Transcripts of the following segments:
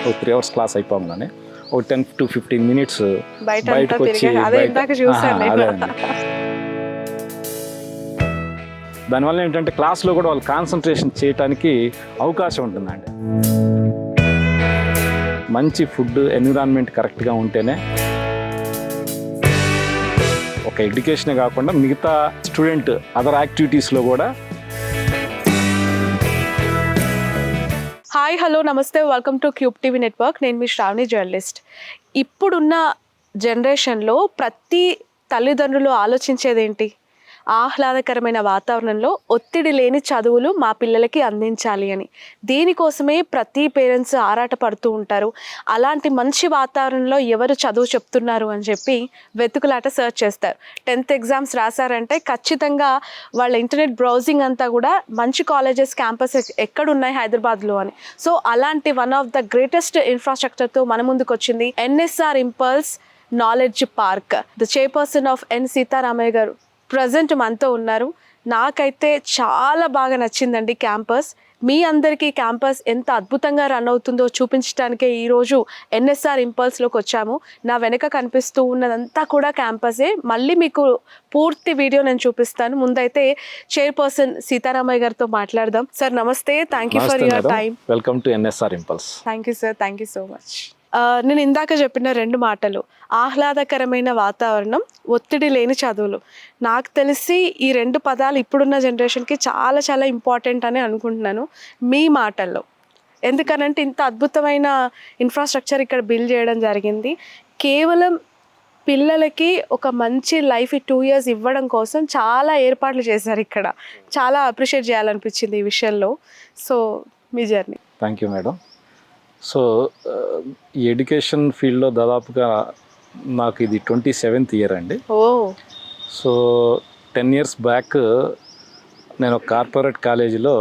ఒక 3 hours class అయిపోగానే ఒక 10 to 15 minutes బయటకు వచ్చి అదే అండి. దానివల్ల ఏంటంటే క్లాస్లో కూడా వాళ్ళు కాన్సన్ట్రేషన్ చేయడానికి అవకాశం ఉంటుందండి. మంచి ఫుడ్ ఎన్విరాన్మెంట్ కరెక్ట్గా ఉంటేనే ఒక ఎడ్యుకేషనే కాకుండా మిగతా స్టూడెంట్ అదర్ యాక్టివిటీస్లో కూడా. హాయ్ హలో నమస్తే, welcome to cube TV network. నేను మీ శ్రావణి జర్నలిస్ట్. ఇప్పుడున్న జనరేషన్లో ప్రతి తల్లిదండ్రులు ఆలోచించేది ఏంటి? ఆహ్లాదకరమైన వాతావరణంలో ఒత్తిడి లేని చదువులు మా పిల్లలకి అందించాలి అని. దీనికోసమే ప్రతి పేరెంట్స్ ఆరాటపడుతూ ఉంటారు. అలాంటి మంచి వాతావరణంలో ఎవరు చదువు చెప్తున్నారు అని చెప్పి వెతుకులాట సర్చ్ చేస్తారు. 10th ఎగ్జామ్స్ రాశారంటే ఖచ్చితంగా వాళ్ళ ఇంటర్నెట్ బ్రౌజింగ్ అంతా కూడా మంచి కాలేజెస్ క్యాంపస్ ఎక్కడున్నాయి హైదరాబాద్లో అని. సో అలాంటి వన్ ఆఫ్ ద గ్రేటెస్ట్ ఇన్ఫ్రాస్ట్రక్చర్తో మన ముందుకు వచ్చింది NSR impulse knowledge park. The chairperson of N Seetharamaiah garu present మనతో ఉన్నారు. నాకైతే చాలా బాగా నచ్చిందండి క్యాంపస్. మీ అందరికీ క్యాంపస్ ఎంత అద్భుతంగా రన్ అవుతుందో చూపించడానికే ఈరోజు ఎన్ఎస్ఆర్ ఇంపల్స్లోకి వచ్చాము. నా వెనక కనిపిస్తూ ఉన్నదంతా కూడా క్యాంపసే. మళ్ళీ మీకు పూర్తి వీడియో నేను చూపిస్తాను. ముందైతే చైర్పర్సన్ సీతారామయ్య గారితో మాట్లాడదాం. సార్ నమస్తే, thank you for your time. Welcome to NSR impulse. Thank you sir, thank you so much. నేను ఇందాక చెప్పిన 2 మాటలు, ఆహ్లాదకరమైన వాతావరణం, ఒత్తిడి లేని చదువులు. నాకు తెలిసి ఈ 2 పదాలు ఇప్పుడున్న జనరేషన్కి చాలా చాలా ఇంపార్టెంట్ అని అనుకుంటున్నాను మీ మాటల్లో. ఎందుకనంటే ఇంత అద్భుతమైన ఇన్ఫ్రాస్ట్రక్చర్ ఇక్కడ బిల్డ్ చేయడం జరిగింది. కేవలం పిల్లలకి ఒక మంచి లైఫ్ 2 years ఇవ్వడం కోసం చాలా ఏర్పాట్లు చేశారు ఇక్కడ. చాలా అప్రిషియేట్ చేయాలనిపించింది ఈ విషయంలో. So me journey. Thank you madam. So ఈ ఎడ్యుకేషన్ ఫీల్డ్లో దాదాపుగా నాకు ఇది 27th ఇయర్ అండి. ఓ. సో 10 years బ్యాక్ నేను కార్పొరేట్ కాలేజీలో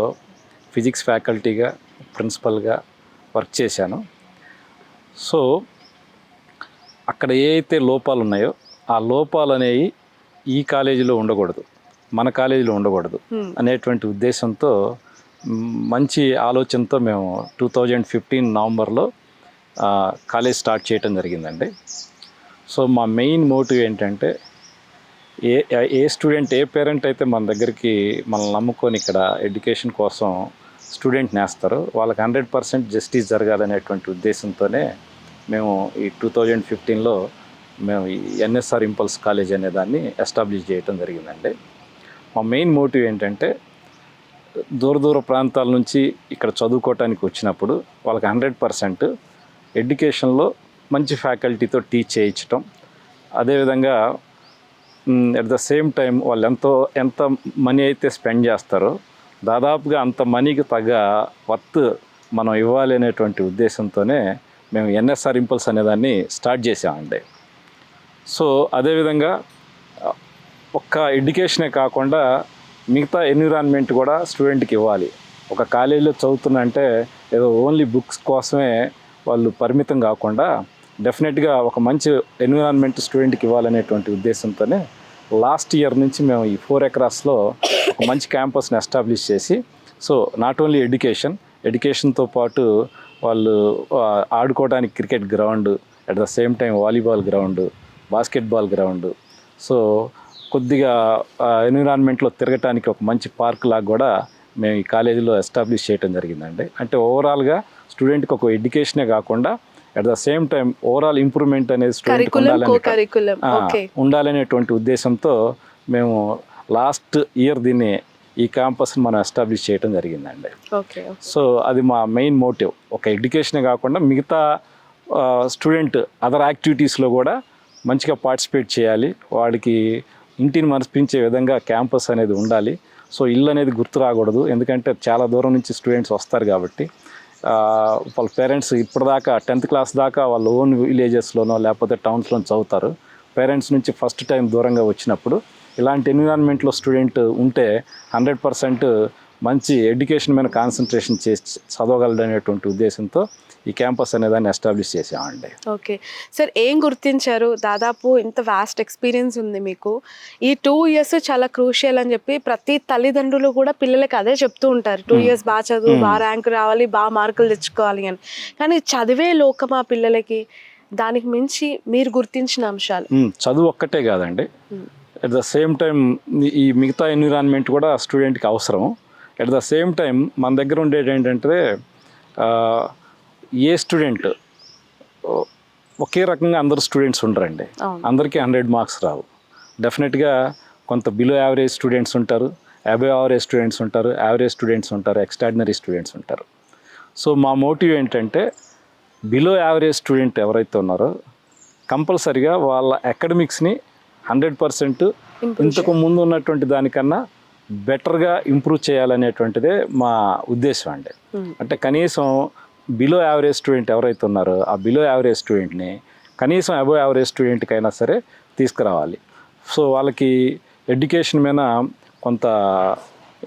ఫిజిక్స్ ఫ్యాకల్టీగా ప్రిన్సిపల్గా వర్క్ చేశాను. సో అక్కడ ఏ అయితే లోపాలు ఉన్నాయో ఆ లోపాలు అనేవి ఈ కాలేజీలో ఉండకూడదు, మన కాలేజీలో ఉండకూడదు అనేటువంటి ఉద్దేశంతో మంచి ఆలోచనతో మేము 2015 నవంబర్లో కాలేజ్ స్టార్ట్ చేయటం జరిగిందండి. సో మా మెయిన్ మోటివ్ ఏంటంటే ఏ స్టూడెంట్, ఏ పేరెంట్ అయితే మన దగ్గరికి మనల్ని నమ్ముకొని ఇక్కడ ఎడ్యుకేషన్ కోసం స్టూడెంట్ నేస్తారో వాళ్ళకి 100% జస్టిస్ జరగాలనేటువంటి ఉద్దేశంతోనే మేము ఈ 2015లో మేము ఈ ఎన్ఎస్ఆర్ ఇంపల్స్ కాలేజ్ అనే దాన్ని ఎస్టాబ్లిష్ చేయటం జరిగిందండి. మా మెయిన్ మోటివ్ ఏంటంటే దూర ప్రాంతాల నుంచి ఇక్కడ చదువుకోవటానికి వచ్చినప్పుడు వాళ్ళకి 100% ఎడ్యుకేషన్లో మంచి ఫ్యాకల్టీతో టీచ్ చేయించటం, అదేవిధంగా అట్ ద సేమ్ టైం వాళ్ళు ఎంత మనీ అయితే స్పెండ్ చేస్తారో దాదాపుగా అంత మనీకి తగ్గ వర్త్ మనం ఇవ్వాలి అనేటువంటి ఉద్దేశంతోనే మేము ఎన్ఎస్ఆర్ ఇంపల్స్ అనేదాన్ని స్టార్ట్ చేసామండి. సో అదేవిధంగా ఒక్క ఎడ్యుకేషనే కాకుండా మిగతా ఎన్విరాన్మెంట్ కూడా స్టూడెంట్కి ఇవ్వాలి. ఒక కాలేజీలో చదువుతున్నంటే ఏదో ఓన్లీ బుక్స్ కోసమే వాళ్ళు పరిమితం కాకుండా డెఫినెట్గా ఒక మంచి ఎన్విరాన్మెంట్ స్టూడెంట్కి ఇవ్వాలనేటువంటి ఉద్దేశంతోనే లాస్ట్ ఇయర్ నుంచి మేము ఈ 4 acresలో ఒక మంచి క్యాంపస్ని ఎస్టాబ్లిష్ చేసి, సో నాట్ ఓన్లీ ఎడ్యుకేషన్తో పాటు వాళ్ళు ఆడుకోవడానికి cricket ground, at the same time volleyball ground, basketball ground, so కొద్దిగా ఎన్విరాన్మెంట్లో తిరగటానికి ఒక మంచి పార్క్ లాగా కూడా మేము ఈ కాలేజీలో ఎస్టాబ్లిష్ చేయడం జరిగిందండి. అంటే ఓవరాల్గా స్టూడెంట్కి ఒక ఎడ్యుకేషనే కాకుండా at the same time overall improvement అనేది స్టూడెంట్కి ఉండాలనేటువంటి ఉద్దేశంతో మేము లాస్ట్ ఇయర్ దీన్ని ఈ క్యాంపస్ని మనం ఎస్టాబ్లిష్ చేయడం జరిగిందండి. సో అది మా మెయిన్ మోటివ్. ఒక ఎడ్యుకేషనే కాకుండా మిగతా స్టూడెంట్ అదర్ యాక్టివిటీస్లో కూడా మంచిగా పార్టిసిపేట్ చేయాలి, వాడికి ఇంటిని మరిపించే విధంగా క్యాంపస్ అనేది ఉండాలి. సో ఇల్లు అనేది గుర్తు రాకూడదు, ఎందుకంటే చాలా దూరం నుంచి స్టూడెంట్స్ వస్తారు కాబట్టి వాళ్ళ పేరెంట్స్ ఇప్పటిదాకా 10th క్లాస్ దాకా వాళ్ళ ఓన్ విలేజెస్లోనో లేకపోతే టౌన్స్లో చదువుతారు. పేరెంట్స్ నుంచి ఫస్ట్ టైం దూరంగా వచ్చినప్పుడు ఇలాంటి ఎన్విరాన్మెంట్లో స్టూడెంట్ ఉంటే 100% మంచి ఎడ్యుకేషన్ మీద కాన్సన్ట్రేషన్ చేసి చదవగలడు అనేటువంటి ఉద్దేశంతో ఈ క్యాంపస్ అనేదాన్ని ఎస్టాబ్లిష్ చేసామండి. ఓకే సార్, ఏం గుర్తించారు? దాదాపు ఇంత వాస్ట్ ఎక్స్పీరియన్స్ ఉంది మీకు. ఈ 2 years చాలా క్రూషియల్ అని చెప్పి ప్రతి తల్లిదండ్రులు కూడా పిల్లలకి అదే చెప్తూ ఉంటారు. 2 years బాగా చదువు, బాగా ర్యాంక్ రావాలి, బాగా మార్కులు తెచ్చుకోవాలి అని. కానీ చదివే లోకమా పిల్లలకి? దానికి మించి మీరు గుర్తించిన అంశాలు? చదువు ఒక్కటే కాదండి, అట్ ద సేమ్ టైం ఈ మిగతా ఎన్విరాన్మెంట్ కూడా స్టూడెంట్కి అవసరం. అట్ ద సేమ్ టైం మన దగ్గర ఉండేది ఏంటంటే ఏ స్టూడెంట్ ఒకే రకంగా అందరు స్టూడెంట్స్ ఉండరండి. అందరికీ 100 మార్క్స్ రావు. డెఫినెట్గా కొంత బిలో యావరేజ్ స్టూడెంట్స్ ఉంటారు, అబవ్ యావరేజ్ స్టూడెంట్స్ ఉంటారు, యావరేజ్ స్టూడెంట్స్ ఉంటారు, ఎక్స్ట్రాడినరీ స్టూడెంట్స్ ఉంటారు. సో మా మోటివ్ ఏంటంటే బిలో యావరేజ్ స్టూడెంట్ ఎవరైతే ఉన్నారో కంపల్సరిగా వాళ్ళ అకాడమిక్స్ని 100% ఇంతకు ముందు ఉన్నటువంటి దానికన్నా బెటర్గా ఇంప్రూవ్ చేయాలనేటువంటిదే మా ఉద్దేశం అండి. అంటే కనీసం బిలో యావరేజ్ స్టూడెంట్ ఎవరైతే ఉన్నారో ఆ బిలో యావరేజ్ స్టూడెంట్ని కనీసం అబవ్ యావరేజ్ స్టూడెంట్కైనా సరే తీసుకురావాలి. సో వాళ్ళకి ఎడ్యుకేషన్ మీద కొంత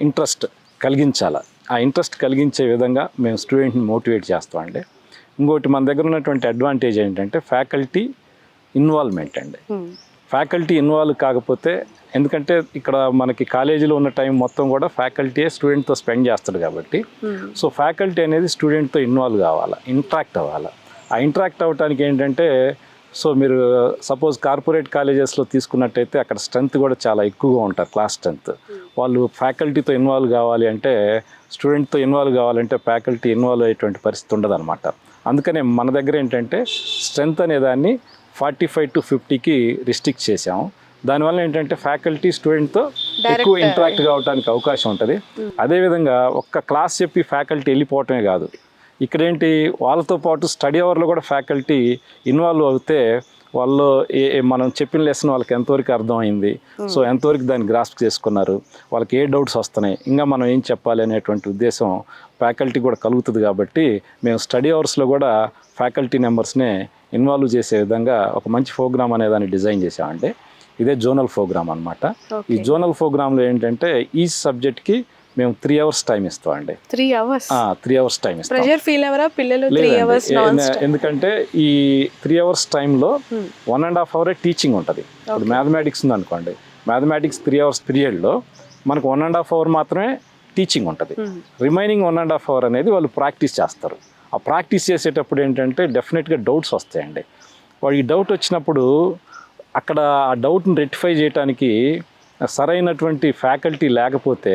ఇంట్రెస్ట్ కలిగించాలి. ఆ ఇంట్రెస్ట్ కలిగించే విధంగా మేము స్టూడెంట్ని మోటివేట్ చేస్తామండి. ఇంకోటి మన దగ్గర ఉన్నటువంటి అడ్వాంటేజ్ ఏంటంటే ఫ్యాకల్టీ ఇన్వాల్వ్మెంట్ అండి. ఫ్యాకల్టీ ఇన్వాల్వ్ కాకపోతే, ఎందుకంటే ఇక్కడ మనకి కాలేజీలో ఉన్న టైం మొత్తం కూడా ఫ్యాకల్టీయే స్టూడెంట్తో స్పెండ్ చేస్తాడు కాబట్టి, సో ఫ్యాకల్టీ అనేది స్టూడెంట్తో ఇన్వాల్వ్ కావాలి, ఇంటరాక్ట్ అవ్వాలి. ఆ ఇంటరాక్ట్ అవ్వడానికి ఏంటంటే, సో మీరు సపోజ్ కార్పొరేట్ కాలేజెస్లో తీసుకున్నట్టయితే అక్కడ స్ట్రెంత్ కూడా చాలా ఎక్కువగా ఉంటారు, క్లాస్ స్ట్రెంత్. వాళ్ళు ఫ్యాకల్టీతో ఇన్వాల్వ్ కావాలి అంటే, స్టూడెంట్తో ఇన్వాల్వ్ కావాలంటే ఫ్యాకల్టీ ఇన్వాల్వ్ అయ్యేటువంటి పరిస్థితి ఉండదు అనమాట. అందుకనే మన దగ్గర ఏంటంటే స్ట్రెంత్ అనేదాన్ని 45 to 50కి రిస్ట్రిక్ట్ చేసాము. దానివల్ల ఏంటంటే ఫ్యాకల్టీ స్టూడెంట్తో ఎక్కువ ఇంటరాక్ట్ కావడానికి అవకాశం ఉంటుంది. అదేవిధంగా ఒక్క క్లాస్ చెప్పి ఫ్యాకల్టీ వెళ్ళిపోవటమే కాదు, ఇక్కడేంటి వాళ్ళతో పాటు స్టడీ అవర్లో కూడా ఫ్యాకల్టీ ఇన్వాల్వ్ అవుతే వాళ్ళు మనం చెప్పిన లెసన్ వాళ్ళకి ఎంతవరకు అర్థమైంది, సో ఎంతవరకు దాన్ని గ్రాస్ప్ చేసుకున్నారు, వాళ్ళకి ఏ డౌట్స్ వస్తున్నాయి, ఇంకా మనం ఏం చెప్పాలి అనేటువంటి ఉద్దేశం ఫ్యాకల్టీ కూడా కలుగుతుంది. కాబట్టి మేము స్టడీ అవర్స్లో కూడా ఫ్యాకల్టీ మెంబర్స్నే ఇన్వాల్వ్ చేసే విధంగా ఒక మంచి ప్రోగ్రామ్ అనేదాన్ని డిజైన్ చేసామండి. ఇదే జోనల్ ప్రోగ్రామ్ అనమాట. ఈ జోనల్ ప్రోగ్రాంలో ఏంటంటే ఈ సబ్జెక్ట్కి మేము 3 hours టైం ఇస్తామండి. 3 hours? 3 hours టైం ఇస్తాం. ప్రెషర్ ఫీల్ అవ్వరా పిల్లలు? 3 hours ఎందుకంటే ఈ 3 hours టైంలో 1.5 hour టీచింగ్ ఉంటుంది. ఇప్పుడు మ్యాథమెటిక్స్ ఉందనుకోండి, మ్యాథమెటిక్స్ 3 hours పీరియడ్లో మనకు 1.5 hour మాత్రమే టీచింగ్ ఉంటుంది. రిమైనింగ్ 1.5 hour అనేది వాళ్ళు ప్రాక్టీస్ చేస్తారు. ఆ ప్రాక్టీస్ చేసేటప్పుడు ఏంటంటే డెఫినెట్గా డౌట్స్ వస్తాయండి. వాడికి డౌట్ వచ్చినప్పుడు అక్కడ ఆ డౌట్ని రెక్టిఫై చేయడానికి సరైనటువంటి ఫ్యాకల్టీ లేకపోతే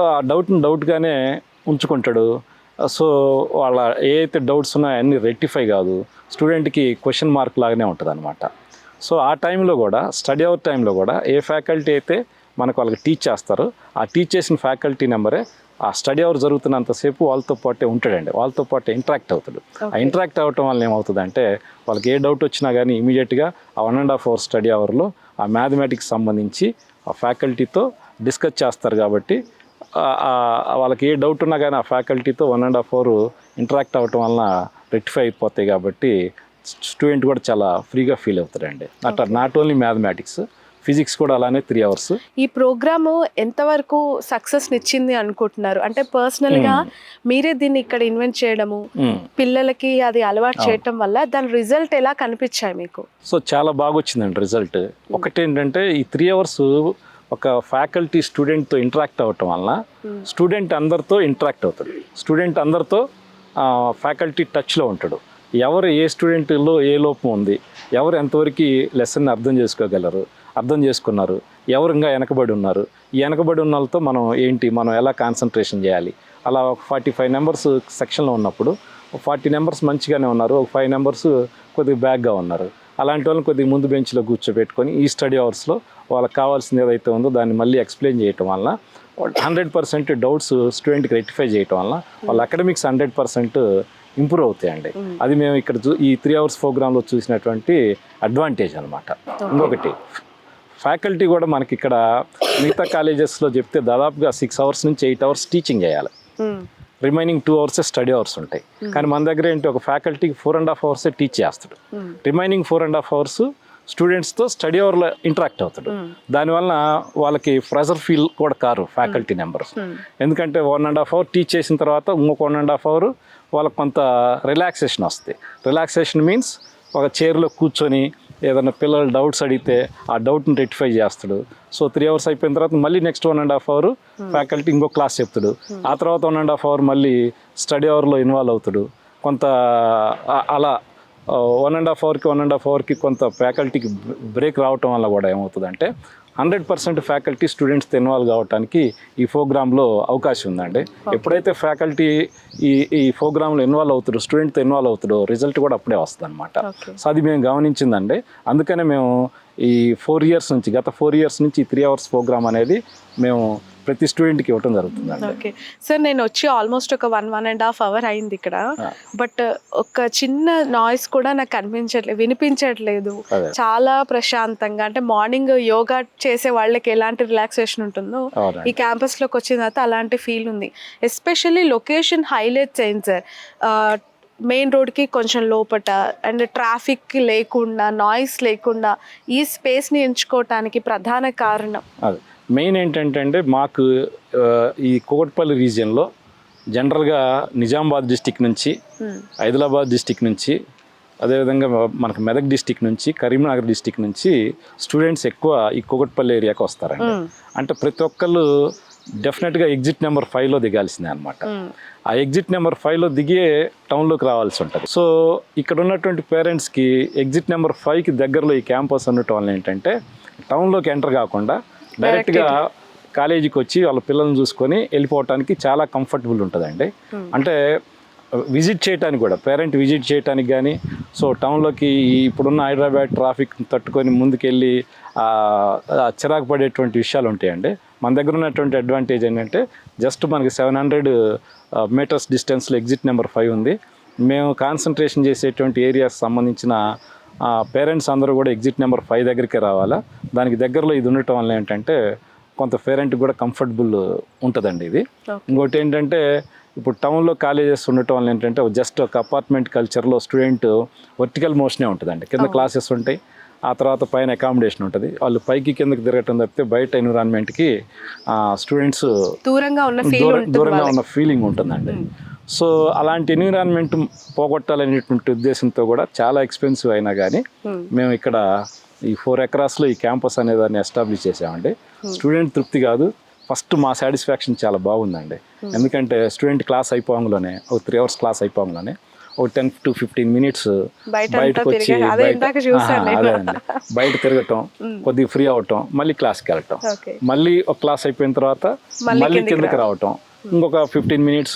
ఆ డౌట్గానే ఉంచుకుంటాడు. సో వాళ్ళ ఏ అయితే డౌట్స్ ఉన్నాయో అన్నీ రెక్టిఫై కాదు, స్టూడెంట్కి క్వశ్చన్ మార్క్ లాగానే ఉంటుంది అనమాట. సో ఆ టైంలో కూడా స్టడీ అవర్ టైంలో కూడా ఏ ఫ్యాకల్టీ అయితే మనకు వాళ్ళకి టీచ్ చేస్తారో ఆ టీచ్ చేసిన ఫ్యాకల్టీ నెంబరే ఆ స్టడీ అవర్ జరుగుతున్నంతసేపు వాళ్ళతో పాటే ఉంటాడండి, వాళ్ళతో పాటే ఇంటరాక్ట్ అవుతాడు. ఆ ఇంటరాక్ట్ అవ్వటం వల్ల ఏమవుతుందంటే వాళ్ళకి ఏ డౌట్ వచ్చినా కానీ ఇమీడియట్గా ఆ 1.5 hour స్టడీ అవర్లో ఆ మ్యాథమెటిక్స్ సంబంధించి ఆ ఫ్యాకల్టీతో డిస్కస్ చేస్తారు. కాబట్టి వాళ్ళకి ఏ డౌట్ ఉన్నా కానీ ఆ ఫ్యాకల్టీతో 1.5 hour ఇంటరాక్ట్ అవ్వటం వలన రెక్టిఫై అయిపోతాయి. కాబట్టి స్టూడెంట్ కూడా చాలా ఫ్రీగా ఫీల్ అవుతారండి. అట్లా నాట్ ఓన్లీ మ్యాథమెటిక్స్, ఫిజిక్స్ కూడా అలానే 3 hours. ఈ ప్రోగ్రాము ఎంతవరకు సక్సెస్ ఇచ్చింది అనుకుంటున్నారు? అంటే పర్సనల్గా మీరే దీన్ని ఇక్కడ ఇన్వెంట్ చేయడము, పిల్లలకి అది అలవాటు చేయటం వల్ల దాని రిజల్ట్ ఎలా కనిపించాయి మీకు? సో చాలా బాగా వచ్చిందండి రిజల్ట్. ఒకటేంటంటే ఈ 3 hours ఒక ఫ్యాకల్టీ స్టూడెంట్తో ఇంటరాక్ట్ అవ్వటం వలన స్టూడెంట్ అందరితో ఇంటరాక్ట్ అవుతాడు, స్టూడెంట్ అందరితో ఫ్యాకల్టీ టచ్లో ఉంటాడు. ఎవరు ఏ స్టూడెంట్లో ఏ లోపం ఉంది, ఎవరు ఎంతవరకు లెసన్ని అర్థం చేసుకున్నారు, ఎవరు ఇంకా వెనకబడి ఉన్నారు, ఈ వెనకబడి ఉన్న వాళ్ళతో మనం ఎలా కాన్సన్ట్రేషన్ చేయాలి. అలా ఒక 45 members సెక్షన్లో ఉన్నప్పుడు 40 members మంచిగానే ఉన్నారు, ఒక 5 members కొద్దిగా బ్యాక్గా ఉన్నారు. అలాంటి వాళ్ళని కొద్దిగా ముందు బెంచ్లో కూర్చోబెట్టుకొని ఈ స్టడీ అవర్స్లో వాళ్ళకి కావాల్సింది ఏదైతే ఉందో దాన్ని మళ్ళీ ఎక్స్ప్లెయిన్ చేయటం వల్ల 100% డౌట్స్ స్టూడెంట్కి రెక్టిఫై చేయటం వల్ల వాళ్ళ అకాడమిక్స్ 100% ఇంప్రూవ్ అవుతాయండి. అది మేము ఇక్కడ ఈ 3 hours ప్రోగ్రాంలో చూసినటువంటి అడ్వాంటేజ్ అనమాట. ఇంకొకటి ఫ్యాకల్టీ కూడా మనకి ఇక్కడ మిగతా కాలేజెస్లో చెప్తే దాదాపుగా 6 hours నుంచి 8 hours టీచింగ్ చేయాలి, రిమైనింగ్ 2 hours స్టడీ అవర్స్ ఉంటాయి. కానీ మన దగ్గర ఏంటి, ఒక ఫ్యాకల్టీకి 4.5 hours టీచ్ చేస్తాడు, రిమైనింగ్ 4.5 hours స్టూడెంట్స్తో స్టడీ అవర్లో ఇంటరాక్ట్ అవుతాడు. దానివల్ల వాళ్ళకి ప్రెజర్ ఫీల్ కూడా కారు ఫ్యాకల్టీ మెంబర్స్. ఎందుకంటే 1.5 hour టీచ్ చేసిన తర్వాత ఇంకొక 1.5 hour వాళ్ళకి కొంత రిలాక్సేషన్ వస్తుంది. రిలాక్సేషన్ మీన్స్ ఒక చైర్లో కూర్చొని ఏదైనా పిల్లలు డౌట్స్ అడిగితే ఆ డౌట్ని రెక్టిఫై చేస్తాడు. సో 3 hours అయిపోయిన తర్వాత మళ్ళీ నెక్స్ట్ 1.5 hour ఫ్యాకల్టీ ఇంకో క్లాస్ చెప్తాడు. ఆ తర్వాత 1.5 hour మళ్ళీ స్టడీ అవర్లో ఇన్వాల్వ్ అవుతాడు. కొంత అలా 1.5 hourకి కొంత ఫ్యాకల్టీకి బ్రేక్ రావటం వల్ల కూడా ఏమవుతుందంటే 100% ఫ్యాకల్టీ స్టూడెంట్స్తో ఇన్వాల్వ్ కావడానికి ఈ ప్రోగ్రాంలో అవకాశం ఉందండి. ఎప్పుడైతే ఫ్యాకల్టీ ఈ ప్రోగ్రాంలో ఇన్వాల్వ్ అవుతాడో, స్టూడెంట్తో ఇన్వాల్వ్ అవుతాడో రిజల్ట్ కూడా అప్పుడే వస్తుంది అనమాట. సో అది మేము గమనించిందండి. అందుకనే మేము ఈ 4 years నుంచి, గత 4 years నుంచి ఈ 3 hours ప్రోగ్రామ్ అనేది మేము ప్రతి స్టూడెంట్కి ఇవ్వటం జరుగుతుందండి. ఓకే సార్, నేను వచ్చి ఆల్మోస్ట్ ఒక 1.5 hour అయింది ఇక్కడ. బట్ ఒక చిన్న నాయిస్ కూడా నాకు వినిపించట్లేదు. చాలా ప్రశాంతంగా, అంటే మార్నింగ్ యోగా చేసే వాళ్ళకి ఎలాంటి రిలాక్సేషన్ ఉంటుందో ఈ క్యాంపస్లోకి వచ్చిన తర్వాత అలాంటి ఫీల్ ఉంది. ఎస్పెషల్లీ లొకేషన్ హైలైట్స్ అయింది సార్. మెయిన్ రోడ్కి కొంచెం లోపట అండ్ ట్రాఫిక్ లేకుండా, నాయిస్ లేకుండా ఈ స్పేస్ని ఎంచుకోవటానికి ప్రధాన కారణం మెయిన్ ఏంటంటే అండి, మాకు ఈ కూకట్పల్లి రీజియన్లో జనరల్గా నిజామాబాద్ డిస్టిక్ నుంచి, హైదరాబాద్ డిస్టిక్ నుంచి, అదేవిధంగా మనకు మెదక్ డిస్టిక్ నుంచి, కరీంనగర్ డిస్టిక్ నుంచి స్టూడెంట్స్ ఎక్కువ ఈ కూకట్పల్లి ఏరియాకి వస్తారండి. అంటే ప్రతి ఒక్కళ్ళు డెఫినెట్గా ఎగ్జిట్ నెంబర్ 5లో దిగాల్సిందే అనమాట. ఆ ఎగ్జిట్ నెంబర్ 5లో దిగే టౌన్లోకి రావాల్సి ఉంటుంది. సో ఇక్కడ ఉన్నటువంటి పేరెంట్స్కి ఎగ్జిట్ నెంబర్ 5కి దగ్గరలో ఈ క్యాంపస్ ఉండటం వల్ల ఏంటంటే టౌన్లోకి ఎంటర్ కాకుండా డైరెక్ట్గా కాలేజీకి వచ్చి వాళ్ళ పిల్లల్ని చూసుకొని వెళ్ళిపోవటానికి చాలా కంఫర్టబుల్ ఉంటుందండి. అంటే విజిట్ చేయడానికి కూడా, పేరెంట్ విజిట్ చేయడానికి కానీ, సో టౌన్లోకి ఇప్పుడున్న హైదరాబాద్ ట్రాఫిక్ తట్టుకొని ముందుకెళ్ళి చిరాకు పడేటువంటి విషయాలు ఉంటాయండి. మన దగ్గర ఉన్నటువంటి అడ్వాంటేజ్ ఏంటంటే జస్ట్ మనకి 700 meters డిస్టెన్స్లో ఎగ్జిట్ నెంబర్ 5 ఉంది. మేము కాన్సన్ట్రేషన్ చేసేటువంటి ఏరియాస్ సంబంధించిన పేరెంట్స్ అందరూ కూడా ఎగ్జిట్ నెంబర్ 5 దగ్గరికి రావాలా. దానికి దగ్గరలో ఇది ఉండటం వల్ల ఏంటంటే కొంత పేరెంట్కి కూడా కంఫర్టబుల్ ఉంటుందండి ఇది. ఇంకోటి ఏంటంటే ఇప్పుడు టౌన్లో కాలేజెస్ ఉండటం వల్ల ఏంటంటే జస్ట్ ఒక అపార్ట్మెంట్ కల్చర్లో స్టూడెంట్ వర్టికల్ మోషనే ఉంటుందండి. కింద క్లాసెస్ ఉంటాయి, ఆ తర్వాత పైన అకామిడేషన్ ఉంటుంది. వాళ్ళు పైకి కిందకి తిరగటం తప్పితే బయట ఎన్విరాన్మెంట్కి స్టూడెంట్స్ దూరంగా ఉన్న ఫీలింగ్ ఉంటుందండి. సో అలాంటి ఎన్విరాన్మెంట్ పోగొట్టాలనేటువంటి ఉద్దేశంతో కూడా చాలా ఎక్స్పెన్సివ్ అయినా కానీ మేము ఇక్కడ ఈ 4 acres ఈ క్యాంపస్ అనే దాన్ని ఎస్టాబ్లిష్ చేసామండి. స్టూడెంట్ తృప్తి కాదు, ఫస్ట్ మా సాటిస్ఫాక్షన్ చాలా బాగుందండి. ఎందుకంటే స్టూడెంట్ క్లాస్ అయిపోగానే ఒక 3 hours క్లాస్ అయిపోగానే ఒక 10 to 15 minutes బయటకు వచ్చి బయట తిరగటం, కొద్దిగా ఫ్రీ అవటం, మళ్ళీ క్లాస్కి వెళ్ళటం, మళ్ళీ ఒక క్లాస్ అయిపోయిన తర్వాత మళ్ళీ కిందకి రావటం, ఇంకొక 15 minutes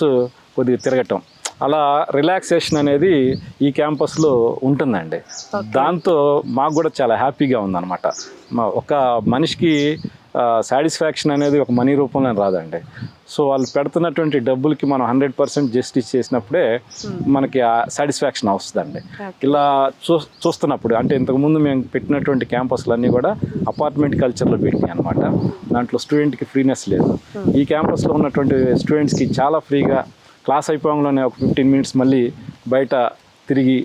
కొద్దిగా తిరగటం, అలా రిలాక్సేషన్ అనేది ఈ క్యాంపస్లో ఉంటుందండి. దాంతో మాకు కూడా చాలా హ్యాపీగా ఉందన్నమాట. ఒక మనిషికి సాటిస్ఫాక్షన్ అనేది ఒక మనీ రూపంలో రాదండి. సో వాళ్ళు పెడుతున్నటువంటి డబ్బులకి మనం 100% జస్టిస్ చేసినప్పుడే మనకి ఆ సాటిస్ఫాక్షన్ వస్తుందండి. ఇలా చూస్తున్నప్పుడు, అంటే ఇంతకుముందు మేము పెట్టినటువంటి క్యాంపస్లన్నీ కూడా అపార్ట్మెంట్ కల్చర్లో పెట్టినాయి అనమాట. దాంట్లో స్టూడెంట్కి ఫ్రీనెస్ లేదు. ఈ క్యాంపస్లో ఉన్నటువంటి స్టూడెంట్స్కి చాలా ఫ్రీగా క్లాస్ అయిపోగానే ఒక 15 minutes మళ్ళీ బయట తిరిగి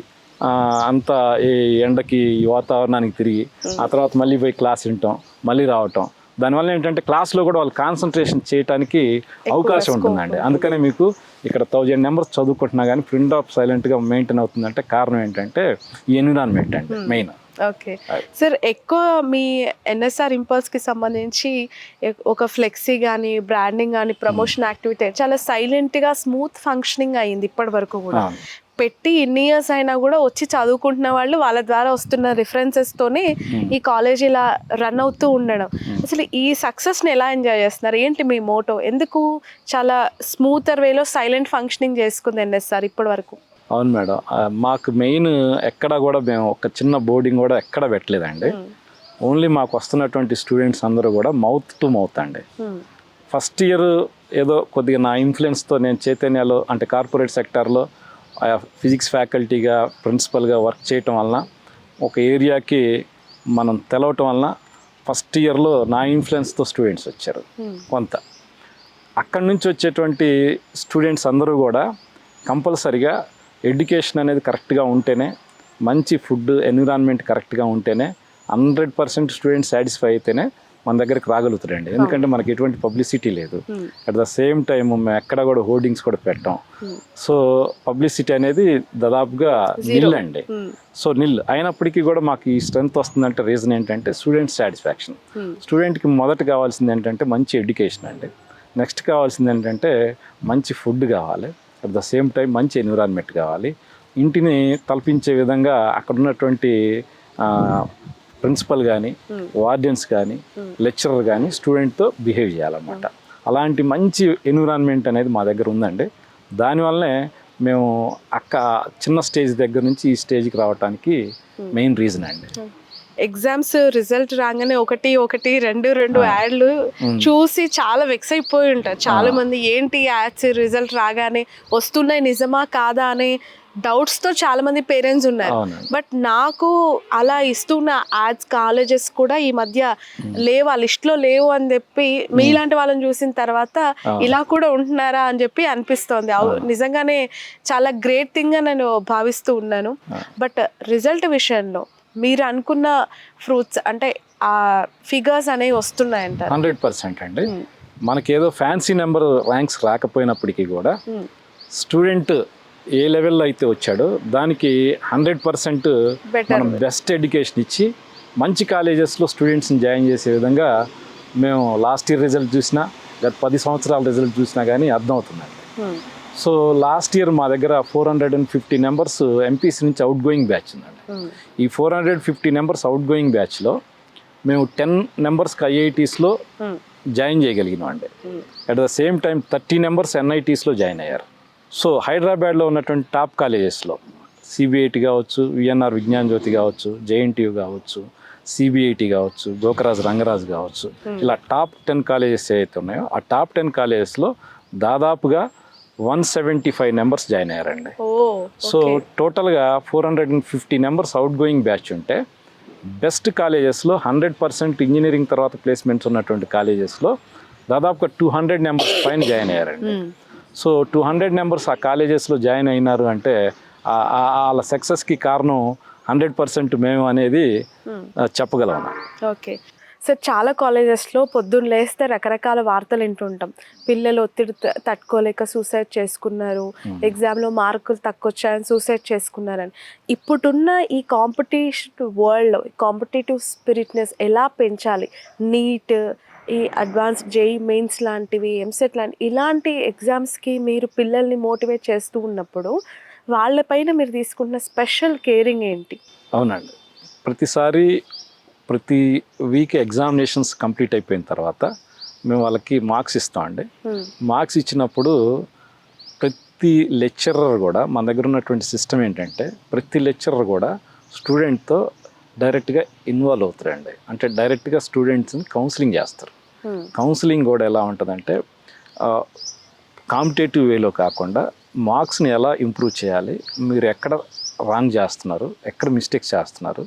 అంతా ఈ ఎండకి ఈ వాతావరణానికి తిరిగి ఆ తర్వాత మళ్ళీ పోయి క్లాస్ వింటాం, మళ్ళీ రావటం. దానివల్ల ఏంటంటే క్లాస్లో కూడా వాళ్ళు కాన్సన్ట్రేషన్ చేయడానికి అవకాశం ఉంటుందండి. అందుకనే మీకు ఇక్కడ 1000 members చదువుకుంటున్నా కానీ ప్రింట్ ఆఫ్ సైలెంట్గా మెయింటైన్ అవుతుందంటే కారణం ఏంటంటే ఈ ఎన్విరాన్మెంట్ అండి మెయిన్. ఓకే సార్, ఎక్కువ మీ ఎన్ఎస్ఆర్ ఇంపల్స్కి సంబంధించి ఒక ఫ్లెక్సీ కానీ, బ్రాండింగ్ కానీ, ప్రమోషన్ యాక్టివిటీ చాలా సైలెంట్గా స్మూత్ ఫంక్షనింగ్ అయ్యింది ఇప్పటి వరకు కూడా. పెట్టి ఇన్ని ఇయర్స్ అయినా కూడా వచ్చి చదువుకుంటున్న వాళ్ళు వాళ్ళ ద్వారా వస్తున్న రిఫరెన్సెస్తోనే ఈ కాలేజ్ ఇలా రన్ అవుతూ ఉండడం. అసలు ఈ సక్సెస్ని ఎలా ఎంజాయ్ చేస్తున్నారు? ఏంటి మీ మోటో? ఎందుకు చాలా స్మూతర్ వేలో సైలెంట్ ఫంక్షనింగ్ చేసుకుంది ఎన్ఎస్ఆర్ ఇప్పటి వరకు? అవును మేడం, మాకు మెయిన్ ఎక్కడ కూడా మేము ఒక చిన్న బోర్డింగ్ కూడా ఎక్కడ పెట్టలేదండి. ఓన్లీ మాకు వస్తున్నటువంటి స్టూడెంట్స్ అందరూ కూడా మౌత్ టు మౌత్ అండి. ఫస్ట్ ఇయర్ ఏదో కొద్దిగా నా ఇన్ఫ్లుయెన్స్తో నేను చైతన్యలో, అంటే కార్పొరేట్ సెక్టార్లో ఫిజిక్స్ ఫ్యాకల్టీగా, ప్రిన్సిపల్గా వర్క్ చేయటం వలన, ఒక ఏరియాకి మనం తెలవటం వలన ఫస్ట్ ఇయర్లో నా ఇన్ఫ్లుయెన్స్తో స్టూడెంట్స్ వచ్చారు కొంత. అక్కడి నుంచి వచ్చేటువంటి స్టూడెంట్స్ అందరూ కూడా కంపల్సరిగా ఎడ్యుకేషన్ అనేది కరెక్ట్గా ఉంటేనే, మంచి ఫుడ్ ఎన్విరాన్మెంట్ కరెక్ట్గా ఉంటేనే 100% స్టూడెంట్ సాటిస్ఫై అయితేనే మన దగ్గరికి రాగలుగుతారండి. ఎందుకంటే మనకి ఎటువంటి పబ్లిసిటీ లేదు. అట్ ద సేమ్ టైం మేము ఎక్కడ కూడా హోర్డింగ్స్ కూడా పెట్టాం. సో పబ్లిసిటీ అనేది దాదాపుగా నిల్ అండి. సో నిల్ అయినప్పటికీ కూడా మాకు ఈ స్ట్రెంత్ వస్తుందంటే రీజన్ ఏంటంటే స్టూడెంట్ సాటిస్ఫాక్షన్. స్టూడెంట్కి మొదట కావాల్సింది ఏంటంటే మంచి ఎడ్యుకేషన్ అండి. నెక్స్ట్ కావాల్సింది ఏంటంటే మంచి ఫుడ్ కావాలి. అట్ ద సేమ్ టైం మంచి ఎన్విరాన్మెంట్ కావాలి. ఇంటిని తలపించే విధంగా అక్కడ ఉన్నటువంటి ప్రిన్సిపల్ కానీ, వార్డెన్స్ కానీ, లెక్చరర్ కానీ స్టూడెంట్తో బిహేవ్ చేయాలన్నమాట. అలాంటి మంచి ఎన్విరాన్మెంట్ అనేది మా దగ్గర ఉందండి. దానివల్లనే మేము చిన్న స్టేజ్ దగ్గర నుంచి ఈ స్టేజ్కి రావడానికి మెయిన్ రీజన్ అండి. ఎగ్జామ్స్ రిజల్ట్ రాగానే ఒకటి రెండు యాడ్లు చూసి చాలా వెక్స్ అయిపోయి ఉంటారు చాలా మంది. ఏంటి యాడ్స్ రిజల్ట్ రాగానే వస్తున్నాయి, నిజమా కాదా అనే డౌట్స్తో చాలా మంది పేరెంట్స్ ఉన్నారు. బట్ నాకు అలా ఇస్తున్న యాడ్స్ కాలేజెస్ కూడా ఈ మధ్య లేవు, ఆ లిస్ట్లో లేవు అని చెప్పి మీలాంటి వాళ్ళని చూసిన తర్వాత ఇలా కూడా ఉంటున్నారా అని చెప్పి అనిపిస్తోంది. నిజంగానే చాలా గ్రేట్ థింగ్గా నేను భావిస్తూ ఉన్నాను. బట్ రిజల్ట్ విషయంలో మీరు అనుకున్న ఫ్రూట్స్ అంటే ఆ ఫిగర్స్ అనేవి వస్తున్నాయంటారు? 100% అండి. మనకేదో ఫ్యాన్సీ నెంబర్ ర్యాంక్స్ రాకపోయినప్పటికీ కూడా స్టూడెంట్ ఏ లెవెల్లో అయితే వచ్చాడో దానికి 100% మనం బెస్ట్ ఎడ్యుకేషన్ ఇచ్చి మంచి కాలేజెస్లో స్టూడెంట్స్ని జాయిన్ చేసే విధంగా మేము లాస్ట్ ఇయర్ రిజల్ట్ చూసినా, గత 10 సంవత్సరాల రిజల్ట్ చూసినా కానీ అర్థమవుతుందండి. సో లాస్ట్ ఇయర్ మా దగ్గర 450 నెంబర్స్ ఎంపీసీ నుంచి అవుట్ గోయింగ్ బ్యాచ్ ఉందండి. ఈ 450 నెంబర్స్ అవుట్ గోయింగ్ బ్యాచ్లో మేము 10 నెంబర్స్కి ఐఐటీస్లో జాయిన్ చేయగలిగినాం అండి. At the same time 30 numbers ఎన్ఐటీస్లో జాయిన్ అయ్యారు. సో హైదరాబాద్లో ఉన్నటువంటి టాప్ కాలేజెస్లో సిబిఐటి కావచ్చు, విఎన్ఆర్ విజ్ఞాన్ జ్యోతి కావచ్చు, జేఎన్టీయూ కావచ్చు, సిబిఐటి కావచ్చు, గోకరాజ్ రంగరాజ్ కావచ్చు, ఇలా టాప్ 10 కాలేజెస్ ఏవైతే ఉన్నాయో ఆ టాప్ 10 కాలేజెస్లో దాదాపుగా 175 నెంబర్స్ జాయిన్ అయ్యారండి. సో టోటల్గా 450 నెంబర్స్ అవుట్ గోయింగ్ బ్యాచ్ ఉంటే బెస్ట్ కాలేజెస్లో 100% ఇంజనీరింగ్ తర్వాత ప్లేస్మెంట్స్ ఉన్నటువంటి కాలేజెస్లో దాదాపుగా 200 నెంబర్స్ పైన జాయిన్ అయ్యారండి. సో 200 నెంబర్స్ ఆ కాలేజెస్లో జాయిన్ అయినారు అంటే వాళ్ళ సక్సెస్కి కారణం 100% మేము అనేది చెప్పగలం. ఓకే సార్, చాలా కాలేజెస్లో పొద్దున్న లేస్తే రకరకాల వార్తలు వింటుంటాం. పిల్లలు ఒత్తిడి తట్టుకోలేక సూసైడ్ చేసుకున్నారు, ఎగ్జామ్లో మార్కులు తక్కువ వచ్చాయని సూసైడ్ చేసుకున్నారని. ఇప్పుడున్న ఈ కాంపిటీషన్ వరల్డ్లో కాంపిటేటివ్ స్పిరిట్నెస్ ఎలా పెంచాలి? నీట్, ఈ అడ్వాన్స్ జేఈ మెయిన్స్ లాంటివి, ఎంసెట్ లాంటివి ఇలాంటి ఎగ్జామ్స్కి మీరు పిల్లల్ని మోటివేట్ చేస్తూ ఉన్నప్పుడు వాళ్ళపైన మీరు తీసుకున్న స్పెషల్ కేరింగ్ ఏంటి? అవునండి, ప్రతి వీక్ ఎగ్జామినేషన్స్ కంప్లీట్ అయిపోయిన తర్వాత మేము వాళ్ళకి మార్క్స్ ఇస్తామండి. మార్క్స్ ఇచ్చినప్పుడు ప్రతి లెక్చరర్ కూడా మన దగ్గర ఉన్నటువంటి సిస్టమ్ ఏంటంటే ప్రతి లెక్చరర్ కూడా స్టూడెంట్తో డైరెక్ట్గా ఇన్వాల్వ్ అవుతారండి. అంటే డైరెక్ట్గా స్టూడెంట్స్ని కౌన్సిలింగ్ చేస్తారు. కౌన్సిలింగ్ కూడా ఎలా ఉంటుందంటే కాంపిటేటివ్ వేలో కాకుండా మార్క్స్ని ఎలా ఇంప్రూవ్ చేయాలి, మీరు ఎక్కడ రాంగ్ చేస్తున్నారు, ఎక్కడ మిస్టేక్స్ చేస్తున్నారు,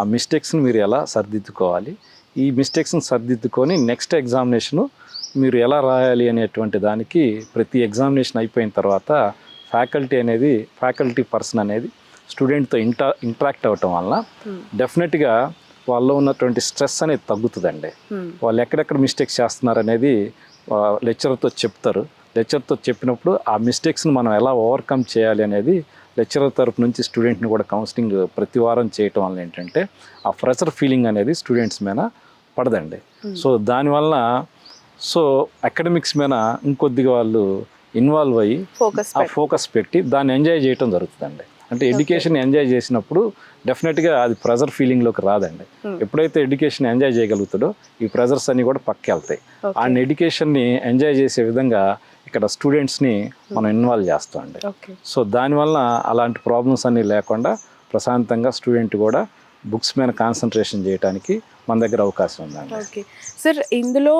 ఆ మిస్టేక్స్ని మీరు ఎలా సరిదిద్దుకోవాలి, ఈ మిస్టేక్స్ని సరిదిద్దుకొని నెక్స్ట్ ఎగ్జామినేషను మీరు ఎలా రాయాలి అనేటువంటి దానికి ప్రతి ఎగ్జామినేషన్ అయిపోయిన తర్వాత ఫ్యాకల్టీ పర్సన్ అనేది స్టూడెంట్తో ఇంటరాక్ట్ అవ్వటం వల్ల డెఫినెట్గా వాళ్ళలో ఉన్నటువంటి స్ట్రెస్ అనేది తగ్గుతుందండి. వాళ్ళు ఎక్కడెక్కడ మిస్టేక్స్ చేస్తున్నారు అనేది లెక్చరర్తో చెప్తారు. లెక్చర్తో చెప్పినప్పుడు ఆ మిస్టేక్స్ని మనం ఎలా ఓవర్కమ్ చేయాలి అనేది లెక్చరర్ తరపు నుంచి స్టూడెంట్ని కూడా కౌన్సిలింగ్ ప్రతి వారం చేయటం వల్ల ఏంటంటే ఆ ప్రెషర్ ఫీలింగ్ అనేది స్టూడెంట్స్ మీద పడదండి. సో దానివల్ల అకాడమిక్స్ మీద ఇంకొద్దిగా వాళ్ళు ఇన్వాల్వ్ అయ్యి ఆ ఫోకస్ పెట్టి దాన్ని ఎంజాయ్ చేయటం జరుగుతుందండి. అంటే ఎడ్యుకేషన్ ఎంజాయ్ చేసినప్పుడు డెఫినెట్గా అది ప్రెజర్ ఫీలింగ్లోకి రాదండి. ఎప్పుడైతే ఎడ్యుకేషన్ ఎంజాయ్ చేయగలుగుతాడో ఈ ప్రెజర్స్ అన్నీ కూడా పక్కకి వెళ్తాయి. ఆ ఎడ్యుకేషన్ని ఎంజాయ్ చేసే విధంగా ఇక్కడ స్టూడెంట్స్ని మనం ఇన్వాల్వ్ చేస్తామండి. సో దానివల్ల అలాంటి ప్రాబ్లమ్స్ అన్నీ లేకుండా ప్రశాంతంగా స్టూడెంట్ కూడా బుక్స్ మీద కాన్సన్ట్రేషన్ చేయడానికి మన దగ్గర అవకాశం ఉందండి. ఓకే సార్, ఇందులో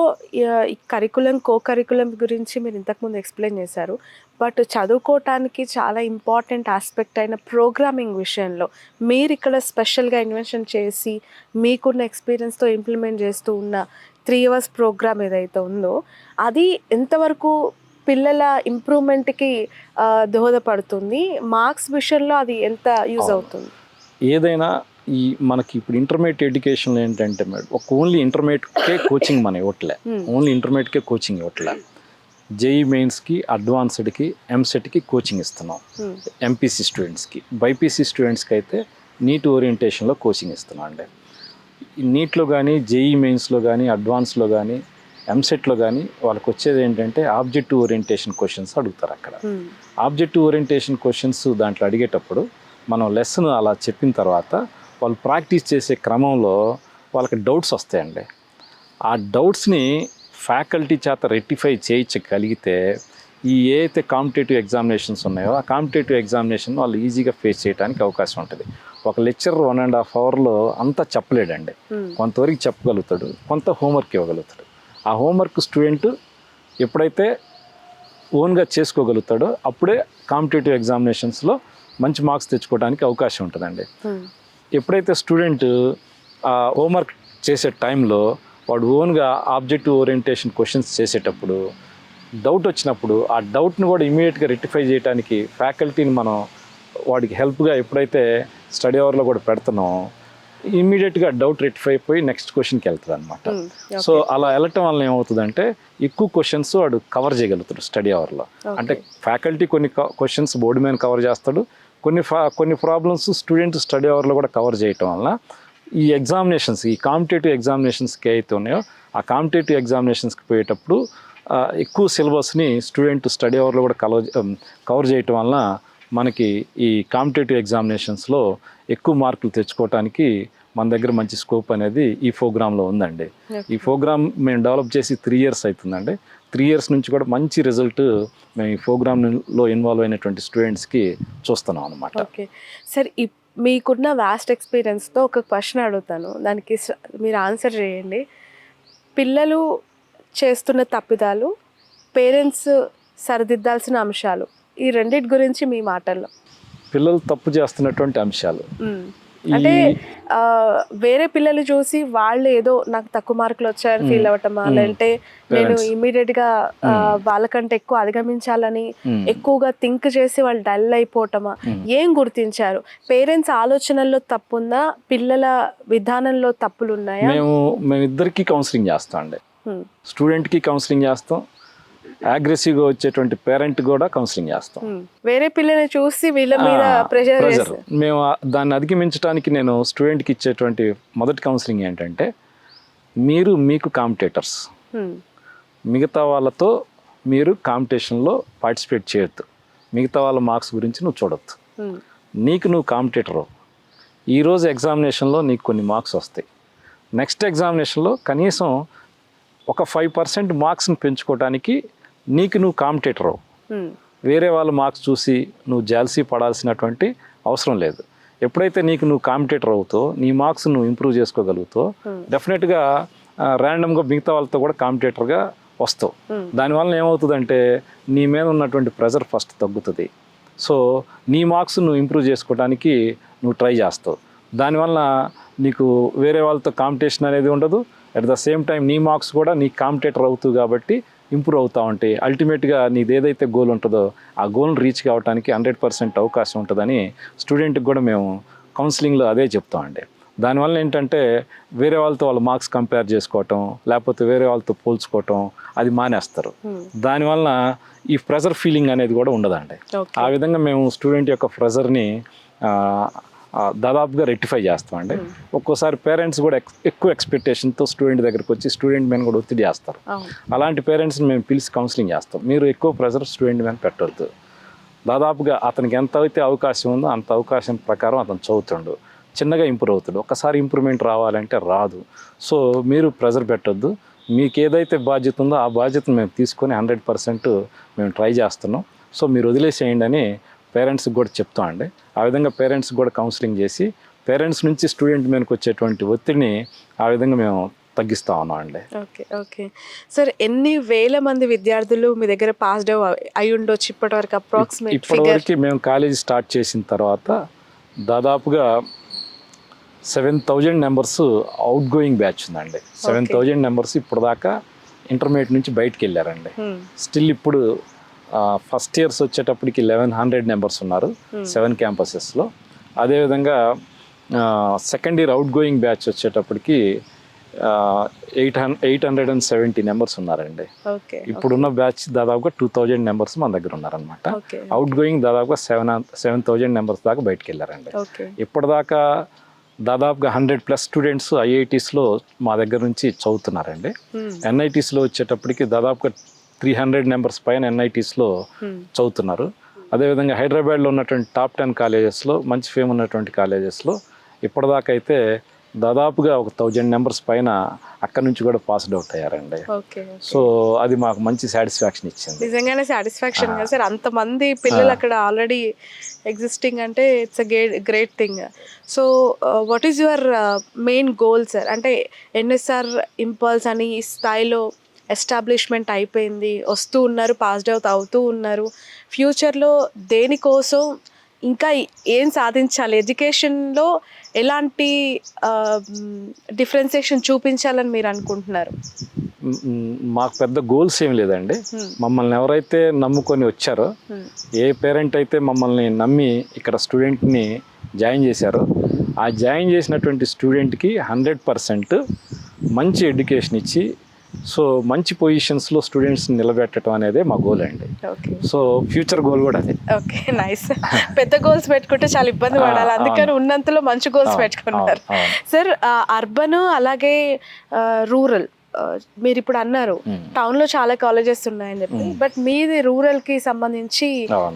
ఈ కరికులం గురించి మీరు ఇంతకుముందు ఎక్స్ప్లెయిన్ చేశారు. బట్ చదువుకోవటానికి చాలా ఇంపార్టెంట్ ఆస్పెక్ట్ అయిన ప్రోగ్రామింగ్ విషయంలో మీరు ఇక్కడ స్పెషల్గా ఇన్వెన్షన్ చేసి మీకున్న ఎక్స్పీరియన్స్తో ఇంప్లిమెంట్ చేస్తూ ఉన్న 3 hours ప్రోగ్రామ్ ఏదైతే ఉందో అది ఎంతవరకు పిల్లల ఇంప్రూవ్మెంట్కి దోహదపడుతుంది? మార్క్స్ విషయంలో అది ఎంత యూజ్ అవుతుంది? ఏదైనా ఈ మనకి ఇప్పుడు ఇంటర్మీడియట్ ఎడ్యుకేషన్లో ఏంటంటే మేడం ఒక ఓన్లీ ఇంటర్మీడియట్కే కోచింగ్ మనం ఇవ్వట్లే, ఓన్లీ ఇంటర్మీడియట్కే కోచింగ్ ఇవ్వట్లే. జేఈ మెయిన్స్కి, అడ్వాన్స్డ్కి, ఎంసెట్కి కోచింగ్ ఇస్తున్నాం. ఎంపీసీ స్టూడెంట్స్కి, బైపీసీ స్టూడెంట్స్కి అయితే నీట్ ఓరియంటేషన్లో కోచింగ్ ఇస్తున్నాం అండి. నీట్లో కానీ, జేఈ మెయిన్స్లో కానీ, అడ్వాన్స్లో కానీ, ఎంసెట్లో కానీ వాళ్ళకి వచ్చేది ఏంటంటే ఆబ్జెక్టివ్ ఓరియంటేషన్ క్వశ్చన్స్ అడుగుతారు అక్కడ. ఆబ్జెక్టివ్ ఓరియంటేషన్ క్వశ్చన్స్ దాంట్లో అడిగేటప్పుడు మనం లెసన్ అలా చెప్పిన తర్వాత వాళ్ళు ప్రాక్టీస్ చేసే క్రమంలో వాళ్ళకి డౌట్స్ వస్తాయండి. ఆ డౌట్స్ని ఫ్యాకల్టీ చేత రెక్టిఫై చేయించగలిగితే ఈ ఏదైతే కాంపిటేటివ్ ఎగ్జామినేషన్స్ ఉన్నాయో ఆ కాంపిటేటివ్ ఎగ్జామినేషన్ వాళ్ళు ఈజీగా ఫేస్ చేయడానికి అవకాశం ఉంటుంది. ఒక లెక్చరర్ 1.5 అవర్లో అంతా చెప్పలేడండి. కొంతవరకు చెప్పగలుగుతాడు, కొంత హోంవర్క్ ఇవ్వగలుగుతాడు. ఆ హోంవర్క్ స్టూడెంట్ ఎప్పుడైతే ఓన్గా చేసుకోగలుగుతాడో అప్పుడే కాంపిటేటివ్ ఎగ్జామినేషన్స్లో మంచి మార్క్స్ తెచ్చుకోవడానికి అవకాశం ఉంటుందండి. ఎప్పుడైతే స్టూడెంట్ హోంవర్క్ చేసే టైంలో వాడు ఓన్గా ఆబ్జెక్టివ్ ఓరియంటేషన్ క్వశ్చన్స్ చేసేటప్పుడు డౌట్ వచ్చినప్పుడు ఆ డౌట్ని కూడా ఇమీడియట్గా రెక్టిఫై చేయడానికి ఫ్యాకల్టీని మనం వాడికి హెల్ప్గా ఎప్పుడైతే స్టడీ అవర్లో కూడా పెడుతున్నామో ఇమ్మీడియట్గా డౌట్ రెక్టిఫై అయిపోయి నెక్స్ట్ క్వశ్చన్కి వెళ్తుంది అనమాట. సో అలా వెళ్ళటం వల్ల ఏమవుతుందంటే ఎక్కువ క్వశ్చన్స్ వాడు కవర్ చేయగలుగుతాడు స్టడీ అవర్లో. అంటే ఫ్యాకల్టీ కొన్ని క్వశ్చన్స్ బోర్డు మీద కవర్ చేస్తాడు, కొన్ని ప్రాబ్లమ్స్ స్టూడెంట్ స్టడీ అవర్లో కూడా కవర్ చేయటం వల్ల ఈ ఎగ్జామినేషన్స్, ఈ కాంపిటేటివ్ ఎగ్జామినేషన్స్కి అయితే ఉన్నాయో ఆ కాంపిటేటివ్ ఎగ్జామినేషన్స్కి పోయేటప్పుడు ఎక్కువ సిలబస్ని స్టూడెంట్ స్టడీ అవర్లో కూడా కవర్ చేయటం వల్ల మనకి ఈ కాంపిటేటివ్ ఎగ్జామినేషన్స్లో ఎక్కువ మార్కులు తెచ్చుకోవడానికి మన దగ్గర మంచి స్కోప్ అనేది ఈ ప్రోగ్రాంలో ఉందండి. ఈ ప్రోగ్రామ్ మేము డెవలప్ చేసి 3 years అవుతుందండి. 3 years నుంచి కూడా మంచి రిజల్ట్ మేము ఈ ప్రోగ్రాంలో ఇన్వాల్వ్ అయినటువంటి స్టూడెంట్స్కి చూస్తున్నాం అనమాట. ఓకే సార్, మీకున్న వాస్ట్ ఎక్స్పీరియన్స్తో ఒక క్వశ్చన్ అడుగుతాను, దానికి మీరు ఆన్సర్ చేయండి. పిల్లలు చేస్తున్న తప్పిదాలు, పేరెంట్స్ సరిదిద్దాల్సిన అంశాలు, ఈ రెండింటి గురించి మీ మాటల్లో. పిల్లలు తప్పు చేస్తున్నటువంటి అంశాలు అంటే వేరే పిల్లలు చూసి వాళ్ళు ఏదో నాకు తక్కువ మార్కులు వచ్చాయని ఫీల్ అవ్వటమా, లేదంటే నేను ఇమీడియట్గా వాళ్ళకంటే ఎక్కువ అధిగమించాలని ఎక్కువగా థింక్ చేసి వాళ్ళు డల్ అయిపోవటమా, ఏం గుర్తించారు? పేరెంట్స్ ఆలోచనల్లో తప్పుందా, పిల్లల విధానంలో తప్పులు ఉన్నాయా? మేము ఇద్దరికి కౌన్సిలింగ్ చేస్తాం అండి. స్టూడెంట్కి కౌన్సిలింగ్ చేస్తాం, అగ్రెసివ్గా వచ్చేటువంటి పేరెంట్ కూడా కౌన్సిలింగ్ చేస్తాం. వేరే పిల్లల్ని చూసి వీళ్ళ మీద ప్రెషర్ మేము దాన్ని అధిగమించడానికి నేను స్టూడెంట్కి ఇచ్చేటువంటి మొదటి కౌన్సిలింగ్ ఏంటంటే, మీకు కాంపిటేటర్స్, మిగతా వాళ్ళతో మీరు కాంపిటీషన్లో పార్టిసిపేట్ చేయొద్దు, మిగతా వాళ్ళ మార్క్స్ గురించి నువ్వు చూడొద్దు, నువ్వు కాంపిటేటరు. ఈరోజు ఎగ్జామినేషన్లో నీకు కొన్ని మార్క్స్ వస్తాయి, నెక్స్ట్ ఎగ్జామినేషన్లో కనీసం ఒక 5% మార్క్స్ని పెంచుకోవడానికి నువ్వు కాంపిటేటరు. వేరే వాళ్ళ మార్క్స్ చూసి నువ్వు జాల్సీ పడాల్సినటువంటి అవసరం లేదు. ఎప్పుడైతే నువ్వు కాంపిటేటర్ అవుతావు, నీ మార్క్స్ నువ్వు ఇంప్రూవ్ చేసుకోగలుగుతావు, డెఫినెట్గా ర్యాండమ్గా మిగతా వాళ్ళతో కూడా కాంపిటేటర్గా వస్తావు. దానివల్ల ఏమవుతుందంటే నీ మీద ఉన్నటువంటి ప్రెజర్ ఫస్ట్ తగ్గుతుంది. సో నీ మార్క్స్ నువ్వు ఇంప్రూవ్ చేసుకోవడానికి నువ్వు ట్రై చేస్తావు. దానివల్ల నీకు వేరే వాళ్ళతో కాంపిటీషన్ అనేది ఉండదు. అట్ ద సేమ్ టైం నీ మార్క్స్ కూడా నీ కాంపిటేటర్ అవుతావు కాబట్టి ఇంప్రూవ్ అవుతూ ఉంటాయి. అల్టిమేట్గా నీది ఏదైతే గోల్ ఉంటుందో ఆ గోల్ని రీచ్ కావడానికి 100% అవకాశం ఉంటుందని స్టూడెంట్కి కూడా మేము కౌన్సిలింగ్లో అదే చెప్తామండి. దానివల్ల ఏంటంటే వేరే వాళ్ళతో వాళ్ళ మార్క్స్ కంపేర్ చేసుకోవటం, లేకపోతే వేరే వాళ్ళతో పోల్చుకోవటం అది మానేస్తారు. దానివల్ల ఈ ప్రెజర్ ఫీలింగ్ అనేది కూడా ఉండదండి. ఆ విధంగా మేము స్టూడెంట్ యొక్క ప్రెజర్ని దాదాపుగా రెక్టిఫై చేస్తామండి. ఒక్కోసారి పేరెంట్స్ కూడా ఎక్కువ ఎక్స్పెక్టేషన్తో స్టూడెంట్ దగ్గరికి వచ్చి స్టూడెంట్ మీద కూడా ఒత్తిడి చేస్తారు. అలాంటి పేరెంట్స్ని మేము పిలిచి కౌన్సిలింగ్ చేస్తాం. మీరు ఎక్కువ ప్రెజర్ స్టూడెంట్ మీద పెట్టవద్దు, దాదాపుగా అతనికి ఎంత అయితే అవకాశం ఉందో అంత అవకాశం ప్రకారం అతను చదువుతుండు, చిన్నగా ఇంప్రూవ్ అవుతాడు. ఒకసారి ఇంప్రూవ్మెంట్ రావాలంటే రాదు. సో మీరు ప్రెజర్ పెట్టొద్దు, మీకు ఏదైతే బాధ్యత ఉందో ఆ బాధ్యతను మేము తీసుకొని 100% మేము ట్రై చేస్తున్నాం. సో మీరు వదిలేసేయండి అని పేరెంట్స్కి కూడా చెప్తామండి. ఆ విధంగా పేరెంట్స్కి కూడా కౌన్సిలింగ్ చేసి పేరెంట్స్ నుంచి స్టూడెంట్ మీదకి వచ్చేటువంటి ఒత్తిడిని ఆ విధంగా మేము తగ్గిస్తా ఉన్నాం అండి. ఓకే సార్, ఎన్ని వేల మంది విద్యార్థులు మీ దగ్గర పాస్డ్ అయి ఉండొచ్చు ఇప్పటివరకు అప్రాక్సిమేట్? ఇప్పటివరకు మేము కాలేజీ స్టార్ట్ చేసిన తర్వాత దాదాపుగా 7,000 మెంబర్స్ అవుట్ గోయింగ్ బ్యాచ్ ఉందండి. 7,000 మెంబర్స్ ఇప్పుడు దాకా ఇంటర్మీడియట్ నుంచి బయటకు వెళ్ళారండి. స్టిల్ ఇప్పుడు ఫస్ట్ ఇయర్స్ వచ్చేటప్పటికి 1,100 మెంబర్స్ ఉన్నారు 7 క్యాంపసెస్లో. అదేవిధంగా second year out going batch వచ్చేటప్పటికి 870 నెంబర్స్ ఉన్నారండి. ఓకే. ఇప్పుడున్న బ్యాచ్ దాదాపుగా 2000 నెంబర్స్ మన దగ్గర ఉన్నారనమాట. ఓకే. అవుట్ గోయింగ్ దాదాపుగా 7,000 నెంబర్స్ దాకా బయటకు వెళ్ళారండి. ఓకే. ఇప్పటిదాకా దాదాపుగా 100+ స్టూడెంట్స్ ఐఐటీస్లో మా దగ్గర నుంచి చదువుతున్నారండి. ఎన్ఐటీస్లో వచ్చేటప్పటికి దాదాపుగా 300 నెంబర్స్ పైన ఎన్ఐటీస్లో చదువుతున్నారు. అదేవిధంగా హైదరాబాద్లో ఉన్నటువంటి టాప్ 10 కాలేజెస్లో, మంచి ఫేమ్ ఉన్నటువంటి కాలేజెస్లో ఇప్పటిదాకా అయితే దాదాపుగా ఒక 1000 నెంబర్స్ పైన అక్కడ నుంచి కూడా పాస్డ్ అవుట్ అయ్యారండి. ఓకే. సో అది మాకు మంచి సాటిస్ఫాక్షన్ ఇచ్చింది. నిజంగానే సాటిస్ఫాక్షన్ కదా సార్, అంతమంది పిల్లలు అక్కడ ఆల్రెడీ ఎగ్జిస్టింగ్ అంటే it's a great thing. So what is your main goal sir? అంటే ఎన్ఎస్ఆర్ ఇంపల్స్ అని ఈ స్థాయిలో ఎస్టాబ్లిష్మెంట్ అయిపోయింది, వస్తూ ఉన్నారు, పాస్డ్ అవుట్ అవుతూ ఉన్నారు. ఫ్యూచర్లో దేనికోసం ఇంకా ఏం సాధించాలి, ఎడ్యుకేషన్లో ఎలాంటి డిఫరెన్సియేషన్ చూపించాలని మీరు అనుకుంటున్నారు? మాకు పెద్ద గోల్స్ ఏం లేదండి. మమ్మల్ని ఎవరైతే నమ్ముకొని వచ్చారో, ఏ పేరెంట్ అయితే మమ్మల్ని నమ్మి ఇక్కడ స్టూడెంట్ని జాయిన్ చేశారో, ఆ జాయిన్ చేసినటువంటి స్టూడెంట్కి 100% మంచి ఎడ్యుకేషన్ ఇచ్చి, సో మంచి పొజిషన్స్లో స్టూడెంట్స్ని నిలబెట్టడం అనేదే మా గోల్ అండి. ఓకే. సో ఫ్యూచర్ గోల్ కూడా అదే. Okay, nice. పెద్ద గోల్స్ పెట్టుకుంటే చాలా ఇబ్బంది పడాలి, అందుకని ఉన్నంతలో మంచి గోల్స్ పెట్టుకున్నారు సార్. అర్బన్ అలాగే రూరల్, మీరు ఇప్పుడు అన్నారు టౌన్లో చాలా కాలేజెస్ ఉన్నాయని చెప్పి, బట్ మీది రూరల్కి సంబంధించి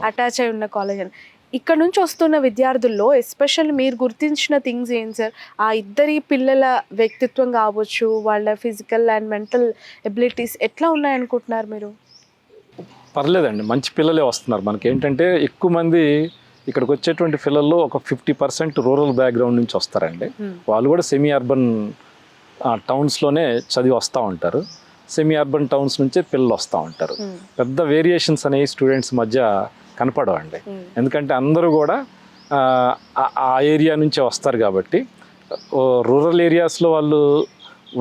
అటాచ్ అయి ఉన్న కాలేజ్ అని. ఇక్కడ నుంచి వస్తున్న విద్యార్థుల్లో ఎస్పెషల్లీ మీరు గుర్తించిన థింగ్స్ ఏం సార్? ఆ ఇద్దరి పిల్లల వ్యక్తిత్వం కావచ్చు, వాళ్ళ ఫిజికల్ అండ్ మెంటల్ ఎబిలిటీస్ ఎట్లా ఉన్నాయనుకుంటున్నారు మీరు? పర్లేదండి, మంచి పిల్లలే వస్తున్నారు. మనకి ఏంటంటే ఎక్కువ మంది ఇక్కడికి వచ్చేటువంటి పిల్లల్లో ఒక 50% రూరల్ బ్యాక్గ్రౌండ్ నుంచి వస్తారండి. వాళ్ళు కూడా సెమీ అర్బన్ టౌన్స్లోనే చదివి వస్తూ ఉంటారు. సెమీ అర్బన్ టౌన్స్ నుంచే పిల్లలు వస్తూ ఉంటారు. పెద్ద వేరియేషన్స్ అనేవి స్టూడెంట్స్ మధ్య కనపడవండి. ఎందుకంటే అందరూ కూడా ఆ ఏరియా నుంచే వస్తారు కాబట్టి. రూరల్ ఏరియాస్లో వాళ్ళు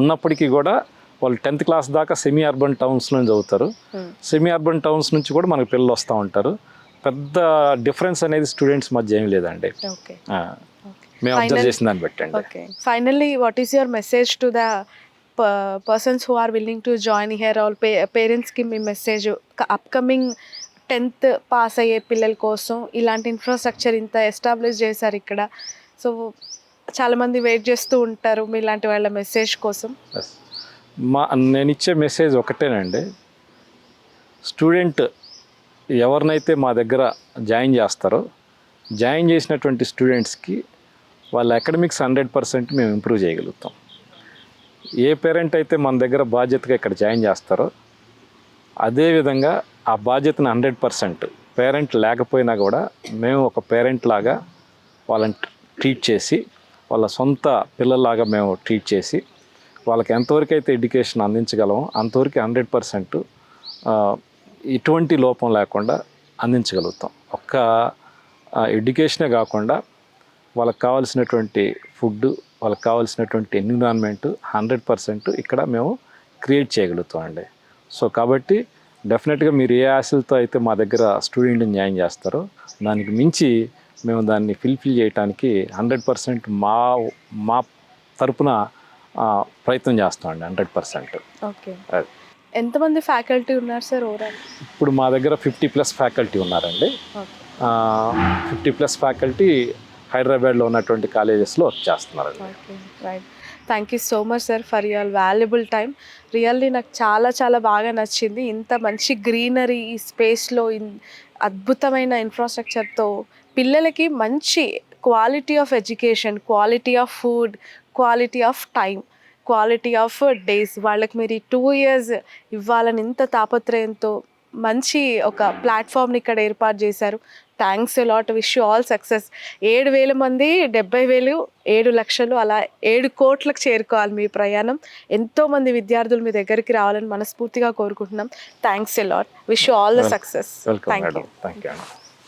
ఉన్నప్పటికీ కూడా వాళ్ళు 10th క్లాస్ దాకా సెమీ అర్బన్ టౌన్స్లో చదువుతారు. సెమీ అర్బన్ టౌన్స్ నుంచి కూడా మనకు పిల్లలు వస్తూ ఉంటారు. పెద్ద డిఫరెన్స్ అనేది స్టూడెంట్స్ మధ్య ఏం లేదండి, మేము అబ్జర్వ్ చేసిన దాన్ని బట్టి అండి. Okay. Finally what is your message to the persons who are willing to join here? All పేరెంట్స్కి మీ మెసేజ్, అప్కమింగ్ 10th పాస్ అయ్యే పిల్లల కోసం ఇలాంటి ఇన్ఫ్రాస్ట్రక్చర్ ఇంత ఎస్టాబ్లిష్ చేశారు ఇక్కడ, సో చాలామంది వెయిట్ చేస్తూ ఉంటారు మీలాంటి వాళ్ళ మెసేజ్ కోసం. నేను ఇచ్చే మెసేజ్ ఒకటేనండి. స్టూడెంట్ ఎవరినైతే మా దగ్గర జాయిన్ చేస్తారో, జాయిన్ చేసినటువంటి స్టూడెంట్స్కి వాళ్ళ అకాడమిక్స్ 100% మేము ఇంప్రూవ్ చేయగలుగుతాం. ఏ పేరెంట్ అయితే మన దగ్గర బాధ్యతగా ఇక్కడ జాయిన్ చేస్తారో, అదేవిధంగా ఆ బాధ్యతను 100% పేరెంట్ లేకపోయినా కూడా మేము ఒక పేరెంట్ లాగా వాళ్ళని ట్రీట్ చేసి, వాళ్ళ సొంత పిల్లల్లాగా మేము ట్రీట్ చేసి, వాళ్ళకి ఎంతవరకు అయితే ఎడ్యుకేషన్ అందించగలమో అంతవరకు 100% ఎటువంటి లోపం లేకుండా అందించగలుగుతాం. ఒక్క ఎడ్యుకేషనే కాకుండా వాళ్ళకి కావాల్సినటువంటి ఫుడ్, వాళ్ళకి కావాల్సినటువంటి ఎన్విరాన్మెంట్ 100% ఇక్కడ మేము క్రియేట్ చేయగలుగుతాం అండి. సో కాబట్టి డెఫినెట్గా మీరు ఏ ఆశలతో అయితే మా దగ్గర స్టూడెంట్ని జాయిన్ చేస్తారో, దానికి మించి మేము దాన్ని ఫిల్ఫిల్ చేయడానికి 100% మా తరపున ప్రయత్నం చేస్తామండి. 100%. ఓకే. ఎంతమంది ఫ్యాకల్టీ ఉన్నారు సార్ ఓవరాల్? ఇప్పుడు మా దగ్గర 50+ ఫ్యాకల్టీ ఉన్నారండి. 50+ ఫ్యాకల్టీ హైదరాబాద్లో ఉన్నటువంటి కాలేజెస్లో వర్క్ చేస్తున్నారండి. Okay, right. Thank you so much sir for your valuable time. Really నాకు చాలా చాలా బాగా నచ్చింది. ఇంత మంచి గ్రీనరీ ఈ స్పేస్లో అద్భుతమైన ఇన్ఫ్రాస్ట్రక్చర్తో పిల్లలకి మంచి quality of education, quality of food, quality of time, quality of days వాళ్ళకి మీరు ఈ 2 years ఇవ్వాలని ఇంత తాపత్రయంతో మంచి ఒక ప్లాట్ఫామ్ని ఇక్కడ ఏర్పాటు చేశారు. Thanks a lot. Wish you all success. 7,000 మంది 70,000, 7 లక్షలు, అలా 7 కోట్లకు చేరుకోవాలి మీ ప్రయాణం. ఎంతోమంది విద్యార్థులు మీ దగ్గరికి రావాలని మనస్ఫూర్తిగా కోరుకుంటున్నాం. Thanks a lot. Wish you all the success. Thank you.